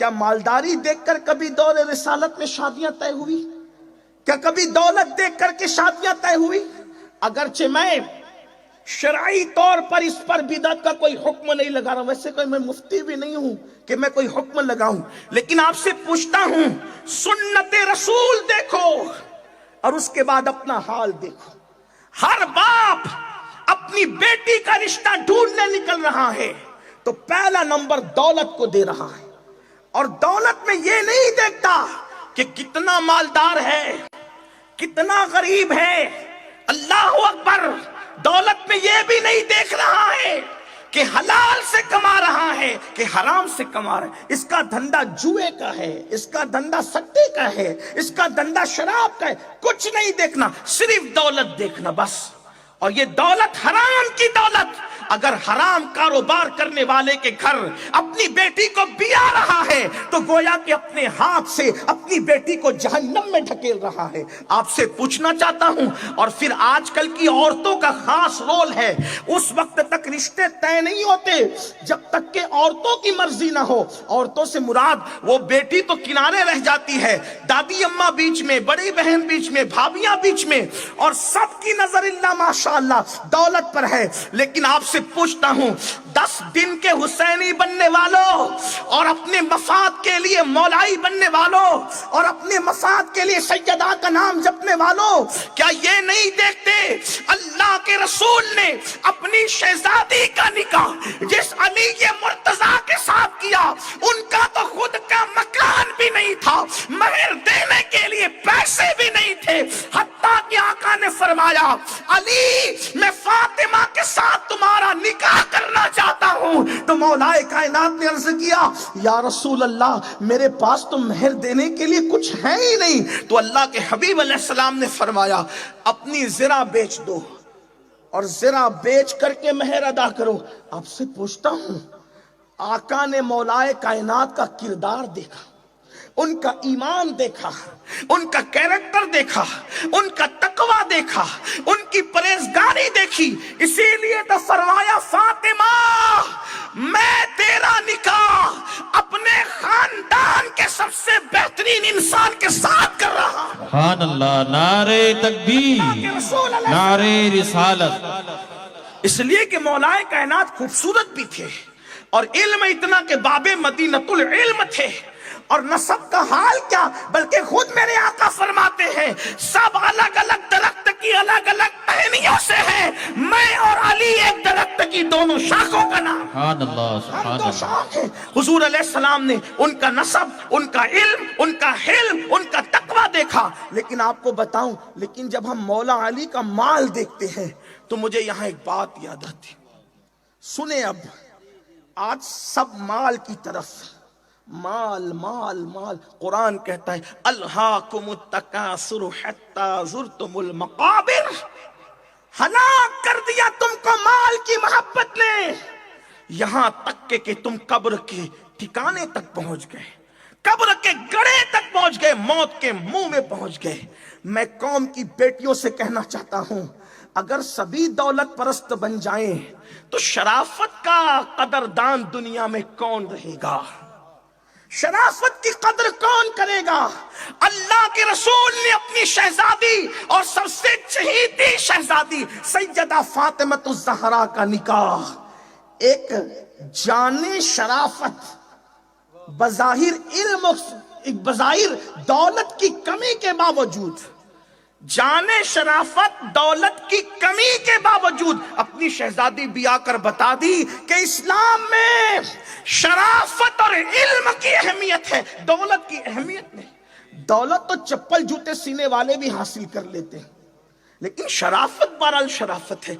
کیا مالداری دیکھ کر کبھی دور رسالت میں شادیاں طے ہوئی؟ کیا کبھی دولت دیکھ کر کے شادیاں طے ہوئی؟ اگرچہ میں شرعی طور پر اس پر بدعت کا کوئی حکم نہیں لگا رہا، ویسے کوئی میں مفتی بھی نہیں ہوں کہ میں کوئی حکم لگاؤں، لیکن آپ سے پوچھتا ہوں سنت رسول دیکھو اور اس کے بعد اپنا حال دیکھو۔ ہر باپ اپنی بیٹی کا رشتہ ڈھونڈنے نکل رہا ہے تو پہلا نمبر دولت کو دے رہا ہے، اور دولت میں یہ نہیں دیکھتا کہ کتنا مالدار ہے، کتنا غریب ہے۔ اللہ اکبر، دولت میں یہ بھی نہیں دیکھ رہا ہے کہ حلال سے کما رہا ہے کہ حرام سے کما رہا ہے، اس کا دھندا جوئے کا ہے، اس کا دھندا سٹے کا ہے، اس کا دھندا شراب کا ہے، کچھ نہیں دیکھنا، صرف دولت دیکھنا بس۔ اور یہ دولت حرام کی دولت، اگر حرام کاروبار کرنے والے کے گھر اپنی بیٹی کو بیا رہا ہے تو گویا کہ اپنے ہاتھ سے اپنی بیٹی کو جہنم میں ڈھکیل رہا ہے۔ آپ سے پوچھنا چاہتا ہوں، اور پھر آج کل کی عورتوں کا خاص رول ہے، اس وقت تک رشتے طے نہیں ہوتے جب تک کہ عورتوں کی مرضی نہ ہو۔ عورتوں سے مراد وہ بیٹی تو کنارے رہ جاتی ہے، دادی اماں بیچ میں، بڑی بہن بیچ میں، بھابیاں بیچ میں، اور سب کی نظر اللہ ماشاءاللہ دولت پر ہے۔ لیکن آپ سے پوچھتا ہوں 10 دن کے حسینی بننے والوں اور اپنے مفاد کے لیے مولائی بننے والوں اور اپنے مفاد کے لیے سیدہ کا نام جپنے والوں، کیا یہ نہیں دیکھتے اللہ کے رسول نے اپنی شہزادی کا نکاح جس علی مرتضیٰ کے ساتھ کیا، ان کا تو خود کا مکان بھی نہیں تھا، مہر دینے کے لیے پیسے بھی نہیں تھے، حتیٰ کہ آقا نے فرمایا علی میں فاطمہ کے ساتھ تمہارا نکاح کرنا چاہتا ہوں، تو مولا کائنات نے عرض کیا یا رسول اللہ میرے پاس تو مہر دینے کے لیے کچھ ہے ہی نہیں، تو اللہ کے حبیب علیہ السلام نے فرمایا اپنی زرہ بیچ دو اور زرہ بیچ کر کے مہر ادا کرو۔ آپ سے پوچھتا ہوں، آقا نے مولا کائنات کا کردار دیکھا، ان کا ایمان دیکھا، ان کا کیریکٹر دیکھا، ان کا تقوی دیکھا، ان کی پرہیزگاری دیکھی، اسی لیے تو فرمایا فاطمہ میں تیرا نکاح اپنے خاندان کے سب سے بہترین انسان کے ساتھ کر رہا ہوں۔ سبحان اللہ، نعرہ تکبیر، نعرہ رسالت۔ اس لیے کہ مولا کائنات خوبصورت بھی تھے اور علم اتنا کہ باب مدینۃ العلم تھے، اور نسب کا حال کیا بلکہ خود میرے آقا فرماتے ہیں سب الگ الگ درخت کی الگ الگ ٹہنیوں سے ہیں، میں اور علی ایک درخت کی دونوں شاخوں کا نام۔ سبحان اللہ، سبحان ہم دو اللہ۔ شاخ ہیں۔ حضور علیہ السلام نے ان کا نسب، ان کا علم، ان کا حلم، ان کا تقوی دیکھا۔ لیکن آپ کو بتاؤں، لیکن جب ہم مولا علی کا مال دیکھتے ہیں تو مجھے یہاں ایک بات یاد آتی۔ سنیں، اب آج سب مال کی طرف، مال مال مال۔ قرآن کہتا ہے الہاکم التکاثر حتی زرتم المقابر، ہلاک کر دیا تم کو مال کی محبت نے، یہاں تک کہ تم قبر کے ٹھکانے تک پہنچ گئے، قبر کے گڑھے تک پہنچ گئے، موت کے منہ میں پہنچ گئے۔ میں قوم کی بیٹیوں سے کہنا چاہتا ہوں اگر سبھی دولت پرست بن جائیں تو شرافت کا قدردان دنیا میں کون رہے گا؟ شرافت کی قدر کون کرے گا؟ اللہ کے رسول نے اپنی شہزادی اور سب سے چہیتی شہزادی سیدہ فاطمہ الزہرا کا نکاح ایک جانے شرافت، بظاہر علم، بظاہر دولت کی کمی کے باوجود، جانے شرافت دولت کی کمی کے باوجود اپنی شہزادی بیا کر بتا دی کہ اسلام میں شرافت اور علم کی اہمیت ہے، دولت کی اہمیت نہیں۔ دولت تو چپل جوتے سینے والے بھی حاصل کر لیتے ہیں، لیکن شرافت بہرحال شرافت ہے۔